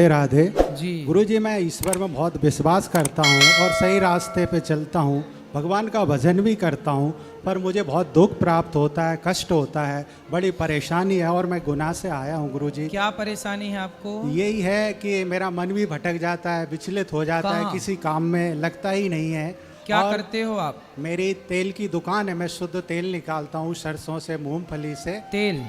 राधे जी गुरुजी, मैं ईश्वर में बहुत विश्वास करता हूँ और सही रास्ते पे चलता हूँ, भगवान का भजन भी करता हूँ, पर मुझे बहुत दुख प्राप्त होता है, कष्ट होता है, बड़ी परेशानी है और मैं गुनाह से आया हूँ गुरुजी। क्या परेशानी है आपको? यही है कि मेरा मन भी भटक जाता है, विचलित हो जाता है, कहाँ? किसी काम में लगता ही नहीं है। क्या और करते हो आप? मेरी तेल की दुकान है, मैं शुद्ध तेल निकालता हूँ सरसों से, मूंगफली से। तेल?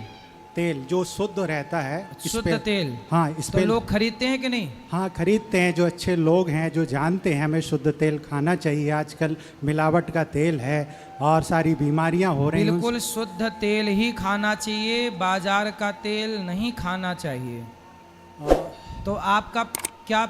तेल जो शुद्ध रहता है इस शुद्ध पे, तेल? हाँ इस तो पे लोग खरीदते हैं कि नहीं? हाँ खरीदते हैं, जो अच्छे लोग हैं जो जानते हैं हमें शुद्ध तेल खाना चाहिए। आजकल मिलावट का तेल है और सारी बीमारियां हो रही हैं। बिल्कुल शुद्ध तेल ही खाना चाहिए, बाजार का तेल नहीं खाना चाहिए। तो आपका क्या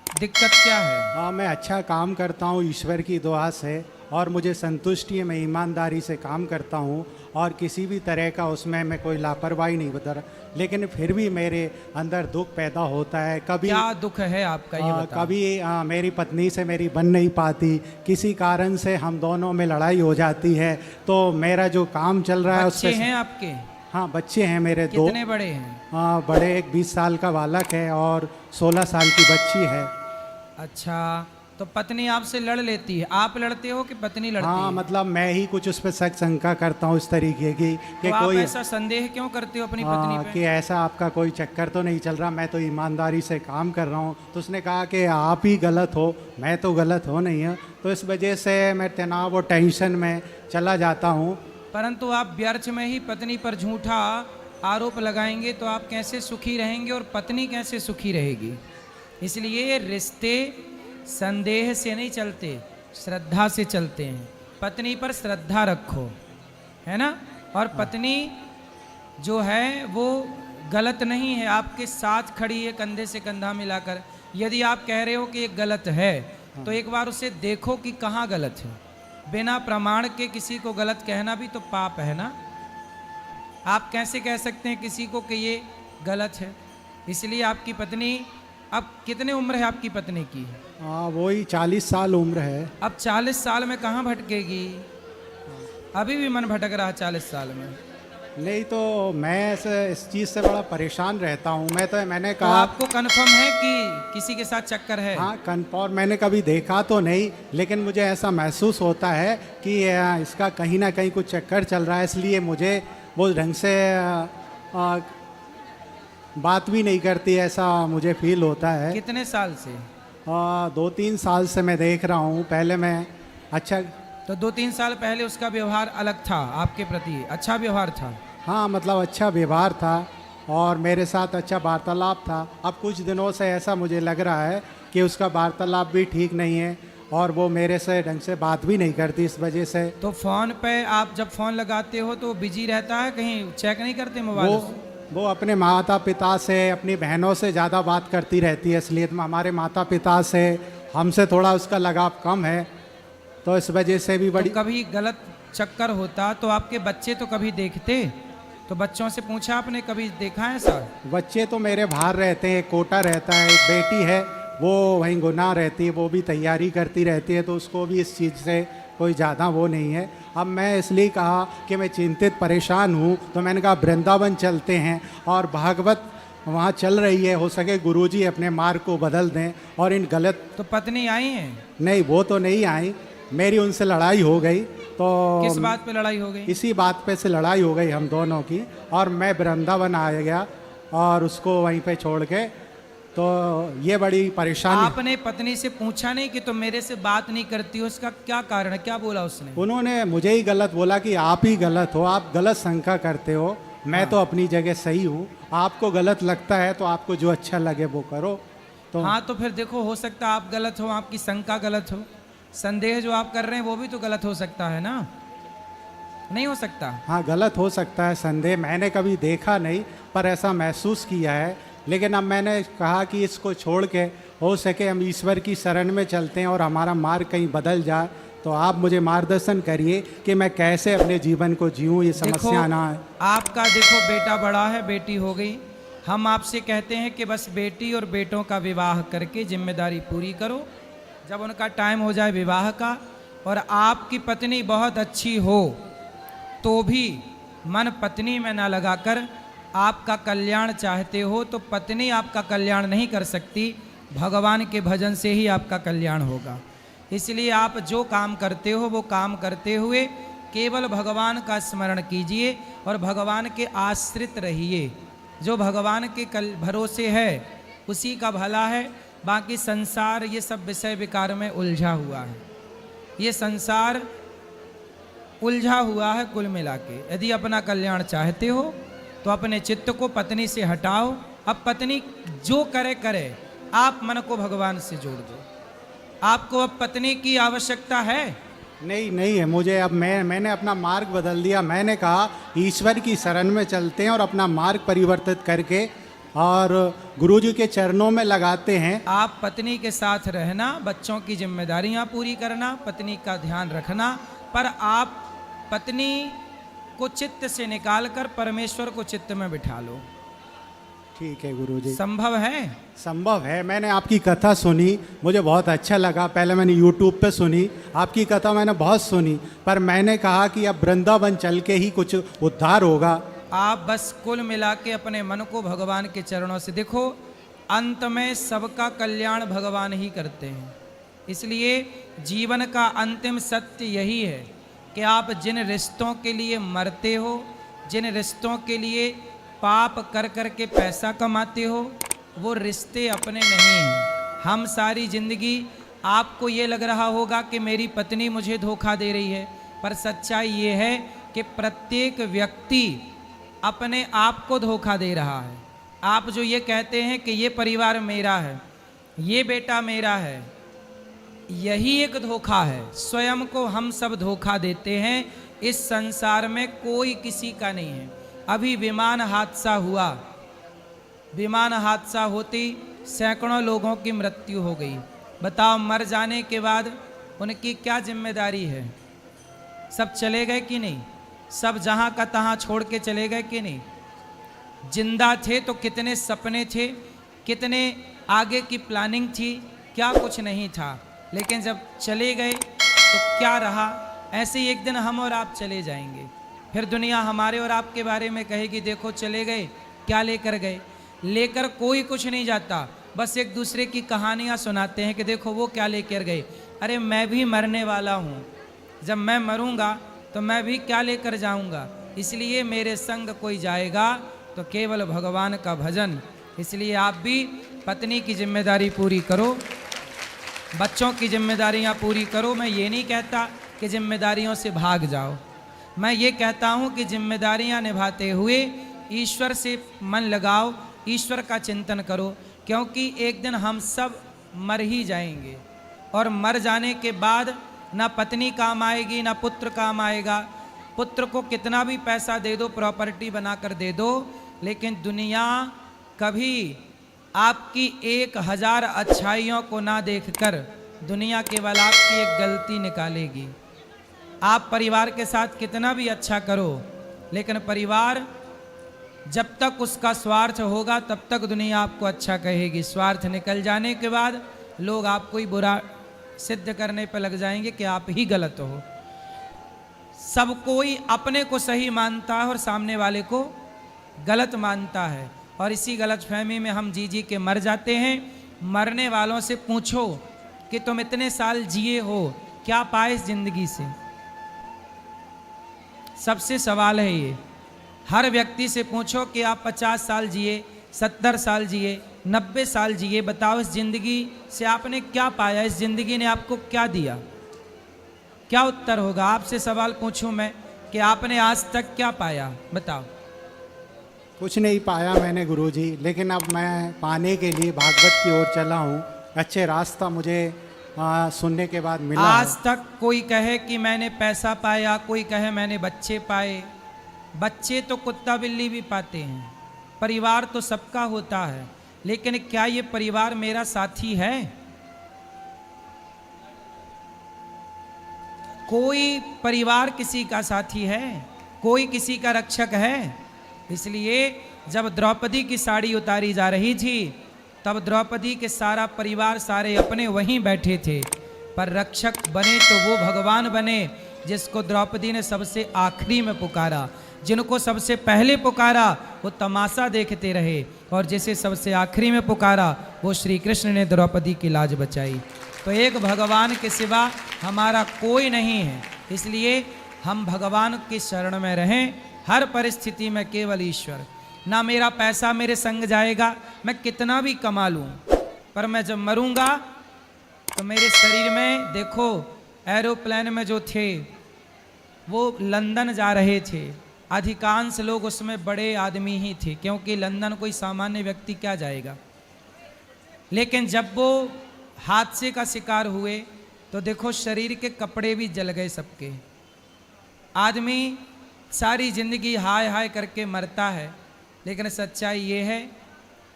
दिक्कत क्या है? हाँ, मैं अच्छा काम करता हूँ ईश्वर की दुआ से और मुझे संतुष्टि है, मैं ईमानदारी से काम करता हूँ और किसी भी तरह का उसमें मैं कोई लापरवाही नहीं बता, लेकिन फिर भी मेरे अंदर दुख पैदा होता है। कभी क्या दुख है आपका ये बताओ? कभी मेरी पत्नी से मेरी बन नहीं पाती, किसी कारण से हम दोनों में लड़ाई हो जाती है, तो मेरा जो काम चल रहा है बच्चे उससे। हैं आपके? हाँ बच्चे हैं मेरे दो। कितने बड़े हैं? बड़े एक 20 साल का बालक है और 16 साल की बच्ची है। अच्छा, तो पत्नी आपसे लड़ लेती है, आप लड़ते हो कि पत्नी लड़ती हाँ है? मतलब मैं ही कुछ उस पर शक शंका करता हूँ इस तरीके की कि तो आप कोई ऐसा संदेह क्यों करते हो अपनी पत्नी पे? कि ऐसा आपका कोई चक्कर तो नहीं चल रहा, मैं तो ईमानदारी से काम कर रहा हूँ। तो उसने कहा कि आप ही गलत हो, मैं तो गलत हो नहीं हूँ। तो इस वजह से मैं तनाव और टेंशन में चला जाता हूँ। परंतु आप व्यर्थ में ही पत्नी पर झूठा आरोप लगाएंगे तो आप कैसे सुखी रहेंगे और पत्नी कैसे सुखी रहेगी? इसलिए रिश्ते संदेह से नहीं चलते, श्रद्धा से चलते हैं। पत्नी पर श्रद्धा रखो, है ना? और पत्नी जो है वो गलत नहीं है, आपके साथ खड़ी है कंधे से कंधा मिलाकर। यदि आप कह रहे हो कि ये गलत है तो एक बार उसे देखो कि कहाँ गलत है। बिना प्रमाण के किसी को गलत कहना भी तो पाप है ना। आप कैसे कह सकते हैं किसी को कि ये गलत है? इसलिए आपकी पत्नी, अब कितने उम्र है आपकी पत्नी की? वही 40 साल उम्र है। अब 40 साल में कहाँ भटकेगी? अभी भी मन भटक रहा है 40 साल में? नहीं तो मैं इस चीज़ से बड़ा परेशान रहता हूँ। मैंने तो कहा आपको कन्फर्म है कि किसी के साथ चक्कर है? हाँ कन्फर्म, मैंने कभी देखा तो नहीं, लेकिन मुझे ऐसा महसूस होता है कि इसका कहीं ना कहीं कुछ चक्कर चल रहा है, इसलिए मुझे वो ढंग से बात भी नहीं करती, ऐसा मुझे फील होता है। कितने साल से? 2-3 साल से मैं देख रहा हूँ। पहले मैं अच्छा, तो 2-3 साल पहले उसका व्यवहार अलग था आपके प्रति, अच्छा व्यवहार था? हाँ मतलब अच्छा व्यवहार था और मेरे साथ अच्छा वार्तालाप था। अब कुछ दिनों से ऐसा मुझे लग रहा है कि उसका वार्तालाप भी ठीक नहीं है और वो मेरे से ढंग से बात भी नहीं करती, इस वजह से। तो फोन पे आप जब फोन लगाते हो तो बिजी रहता है, कहीं चेक नहीं करते मोबाइल? वो अपने माता पिता से, अपनी बहनों से ज़्यादा बात करती रहती है, इसलिए तो हमारे माता पिता से हमसे थोड़ा उसका लगाव कम है, तो इस वजह से भी बड़ी। तो कभी गलत चक्कर होता तो आपके बच्चे तो कभी देखते? तो बच्चों से पूछा आपने, कभी देखा है ऐसा? बच्चे तो मेरे बाहर रहते हैं, कोटा रहता है, एक बेटी है वो वहीं गुनाह रहती है, वो भी तैयारी करती रहती है, तो उसको भी इस चीज़ से कोई ज़्यादा वो नहीं है। अब मैं इसलिए कहा कि मैं चिंतित परेशान हूँ, तो मैंने कहा वृंदावन चलते हैं और भागवत वहाँ चल रही है, हो सके गुरुजी अपने मार्ग को बदल दें और इन गलत। तो पत्नी आई है? नहीं वो तो नहीं आई, मेरी उनसे लड़ाई हो गई। तो किस बात पे लड़ाई हो गई? इसी बात पे से लड़ाई हो गई हम दोनों की, और मैं वृंदावन आ गया और उसको वहीं पे छोड़ के, तो ये बड़ी परेशानी। आपने पत्नी से पूछा नहीं कि तुम मेरे से बात नहीं करती हो, उसका क्या कारण है? क्या बोला उसने? उन्होंने मुझे ही गलत बोला कि आप ही गलत हो, आप गलत शंका करते हो, मैं तो अपनी जगह सही हूँ, आपको गलत लगता है तो आपको जो अच्छा लगे वो करो। तो हाँ, तो फिर देखो, हो सकता है आप गलत हो, आपकी शंका गलत हो, संदेह जो आप कर रहे हैं वो भी तो गलत हो सकता है ना? नहीं हो सकता? हाँ गलत हो सकता है संदेह, मैंने कभी देखा नहीं पर ऐसा महसूस किया है। लेकिन अब मैंने कहा कि इसको छोड़ के हो सके हम ईश्वर की शरण में चलते हैं और हमारा मार्ग कहीं बदल जाए, तो आप मुझे मार्गदर्शन करिए कि मैं कैसे अपने जीवन को जीऊँ, ये समस्या ना है। आपका देखो बेटा बड़ा है, बेटी हो गई, हम आपसे कहते हैं कि बस बेटी और बेटों का विवाह करके जिम्मेदारी पूरी करो। जब उनका टाइम हो जाए विवाह का, और आपकी पत्नी बहुत अच्छी हो तो भी मन पत्नी में ना लगाकर आपका कल्याण चाहते हो तो पत्नी आपका कल्याण नहीं कर सकती, भगवान के भजन से ही आपका कल्याण होगा। इसलिए आप जो काम करते हो वो काम करते हुए केवल भगवान का स्मरण कीजिए और भगवान के आश्रित रहिए। जो भगवान के भरोसे है उसी का भला है। बाकी संसार ये सब विषय विकार में उलझा हुआ है, ये संसार उलझा हुआ है कुल मिला के। यदि अपना कल्याण चाहते हो तो अपने चित्त को पत्नी से हटाओ। अब पत्नी जो करे करे, आप मन को भगवान से जोड़ दो। आपको अब पत्नी की आवश्यकता है? नहीं है मुझे। अब मैंने अपना मार्ग बदल दिया। मैंने कहा ईश्वर की शरण में चलते हैं और अपना मार्ग परिवर्तित करके और गुरुजी के चरणों में लगाते हैं। आप पत्नी के साथ रहना, बच्चों की जिम्मेदारियां पूरी करना, पत्नी का ध्यान रखना, पर आप पत्नी को चित्त से निकालकर परमेश्वर को चित्त में बिठा लो। ठीक है गुरुजी। संभव है? संभव है। मैंने आपकी कथा सुनी, मुझे बहुत अच्छा लगा। पहले मैंने यूट्यूब पे सुनी, आपकी कथा मैंने बहुत सुनी, पर मैंने कहा कि अब वृंदावन चल के ही कुछ उद्धार होगा। आप बस कुल मिला के अपने मन को भगवान के चरणों से देखो। अंत में सबका कल्याण भगवान ही करते हैं। इसलिए जीवन का अंतिम सत्य यही है कि आप जिन रिश्तों के लिए मरते हो, जिन रिश्तों के लिए पाप कर कर के पैसा कमाते हो, वो रिश्ते अपने नहीं हैं। हम सारी जिंदगी, आपको ये लग रहा होगा कि मेरी पत्नी मुझे धोखा दे रही है, पर सच्चाई ये है कि प्रत्येक व्यक्ति अपने आप को धोखा दे रहा है। आप जो ये कहते हैं कि ये परिवार मेरा है, ये बेटा मेरा है, यही एक धोखा है। स्वयं को हम सब धोखा देते हैं। इस संसार में कोई किसी का नहीं है। अभी विमान हादसा हुआ, विमान हादसा होती सैकड़ों लोगों की मृत्यु हो गई। बताओ, मर जाने के बाद उनकी क्या जिम्मेदारी है? सब चले गए कि नहीं? सब जहां का तहां छोड़ के चले गए कि नहीं? जिंदा थे तो कितने सपने थे, कितने आगे की प्लानिंग थी, क्या कुछ नहीं था। लेकिन जब चले गए तो क्या रहा? ऐसे ही एक दिन हम और आप चले जाएंगे। फिर दुनिया हमारे और आपके बारे में कहेगी, देखो चले गए, क्या लेकर गए। लेकर कोई कुछ नहीं जाता, बस एक दूसरे की कहानियां सुनाते हैं कि देखो वो क्या लेकर गए। अरे मैं भी मरने वाला हूँ, जब मैं मरूंगा तो मैं भी क्या लेकर जाऊंगा। इसलिए मेरे संग कोई जाएगा तो केवल भगवान का भजन। इसलिए आप भी पत्नी की जिम्मेदारी पूरी करो, बच्चों की जिम्मेदारियां पूरी करो। मैं ये नहीं कहता कि जिम्मेदारियों से भाग जाओ, मैं ये कहता हूँ कि जिम्मेदारियां निभाते हुए ईश्वर से मन लगाओ, ईश्वर का चिंतन करो, क्योंकि एक दिन हम सब मर ही जाएंगे। और मर जाने के बाद ना पत्नी काम आएगी, ना पुत्र काम आएगा। पुत्र को कितना भी पैसा दे दो, प्रॉपर्टी बनाकर दे दो, लेकिन दुनिया कभी आपकी 1000 अच्छाइयों को ना देखकर दुनिया केवल आपकी एक गलती निकालेगी। आप परिवार के साथ कितना भी अच्छा करो, लेकिन परिवार जब तक उसका स्वार्थ होगा तब तक दुनिया आपको अच्छा कहेगी। स्वार्थ निकल जाने के बाद लोग आपको ही बुरा सिद्ध करने पर लग जाएंगे कि आप ही गलत हो। सब कोई अपने को सही मानता है और सामने वाले को गलत मानता है, और इसी गलत फहमी में हम जी के मर जाते हैं। मरने वालों से पूछो कि तुम इतने साल जिए हो, क्या पाए इस जिंदगी से? सबसे सवाल है ये। हर व्यक्ति से पूछो कि आप 50 साल जिए, 70 साल जिए, 90 साल जिए, बताओ इस जिंदगी से आपने क्या पाया, इस जिंदगी ने आपको क्या दिया? क्या उत्तर होगा? आपसे सवाल पूछूं मैं कि आपने आज तक क्या पाया, बताओ। कुछ नहीं पाया मैंने गुरुजी, लेकिन अब मैं पाने के लिए भागवत की ओर चला हूँ। अच्छे रास्ता मुझे सुनने के बाद मिला। आज तक कोई कहे कि मैंने पैसा पाया, कोई कहे मैंने बच्चे पाए। बच्चे तो कुत्ता बिल्ली भी पाते हैं, परिवार तो सबका होता है, लेकिन क्या ये परिवार मेरा साथी है? कोई परिवार किसी का साथी है? कोई किसी का रक्षक है? इसलिए जब द्रौपदी की साड़ी उतारी जा रही थी तब द्रौपदी के सारा परिवार, सारे अपने वहीं बैठे थे, पर रक्षक बने तो वो भगवान बने जिसको द्रौपदी ने सबसे आखिरी में पुकारा। जिनको सबसे पहले पुकारा वो तमाशा देखते रहे, और जिसे सबसे आखिरी में पुकारा वो श्री कृष्ण ने द्रौपदी की लाज बचाई। तो एक भगवान के सिवा हमारा कोई नहीं है, इसलिए हम भगवान की शरण में रहें हर परिस्थिति में। केवल ईश्वर, ना मेरा पैसा मेरे संग जाएगा, मैं कितना भी कमा लूं, पर मैं जब मरूंगा तो मेरे शरीर में, देखो एरोप्लेन में जो थे वो लंदन जा रहे थे, अधिकांश लोग उसमें बड़े आदमी ही थे, क्योंकि लंदन कोई सामान्य व्यक्ति क्या जाएगा। लेकिन जब वो हादसे का शिकार हुए तो देखो शरीर के कपड़े भी जल गए सबके। आदमी सारी जिंदगी हाय हाय करके मरता है, लेकिन सच्चाई ये है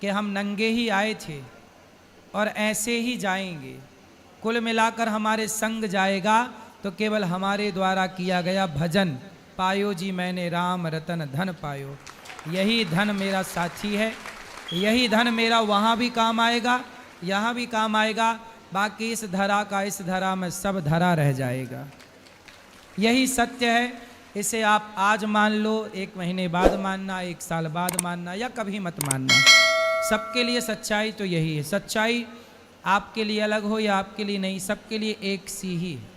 कि हम नंगे ही आए थे और ऐसे ही जाएंगे। कुल मिलाकर हमारे संग जाएगा तो केवल हमारे द्वारा किया गया भजन, पायो जी मैंने राम रतन धन पायो, यही धन मेरा साथी है, यही धन मेरा वहाँ भी काम आएगा, यहाँ भी काम आएगा, बाकी इस धरा का इस धरा में सब धरा रह जाएगा। यही सत्य है। इसे आप आज मान लो, 1 महीने बाद मानना, 1 साल बाद मानना, या कभी मत मानना, सबके लिए सच्चाई तो यही है। सच्चाई आपके लिए अलग हो या आपके लिए नहीं, सबके लिए एक सी ही है।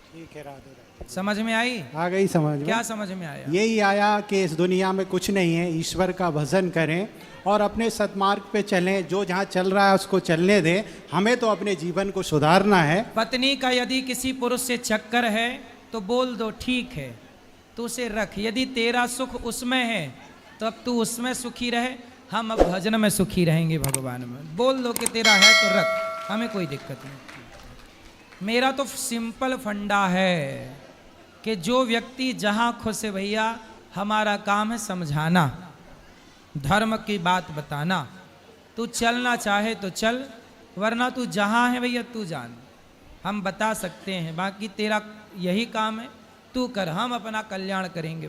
ठीक है, राधे राधे। समझ में आई? आ गई समझ में। क्या समझ में आया? यही आया कि इस दुनिया में कुछ नहीं है, ईश्वर का भजन करें और अपने सतमार्ग पे चलें। जो जहाँ चल रहा है उसको चलने दें, हमें तो अपने जीवन को सुधारना है। पत्नी का यदि किसी पुरुष से चक्कर है तो बोल दो ठीक है, तो उसे रख। यदि तेरा सुख उसमें है तो अब तू उसमें सुखी रहे, हम अब भजन में सुखी रहेंगे भगवान में। बोल दो कि तेरा है तो रख, हमें कोई दिक्कत नहीं। मेरा तो सिंपल फंडा है कि जो व्यक्ति जहाँ खुश है भैया, हमारा काम है समझाना, धर्म की बात बताना। तू चलना चाहे तो चल, वरना तू जहाँ है भैया तू जान, हम बता सकते हैं, बाकी तेरा यही काम है, तू कर, हम अपना कल्याण करेंगे।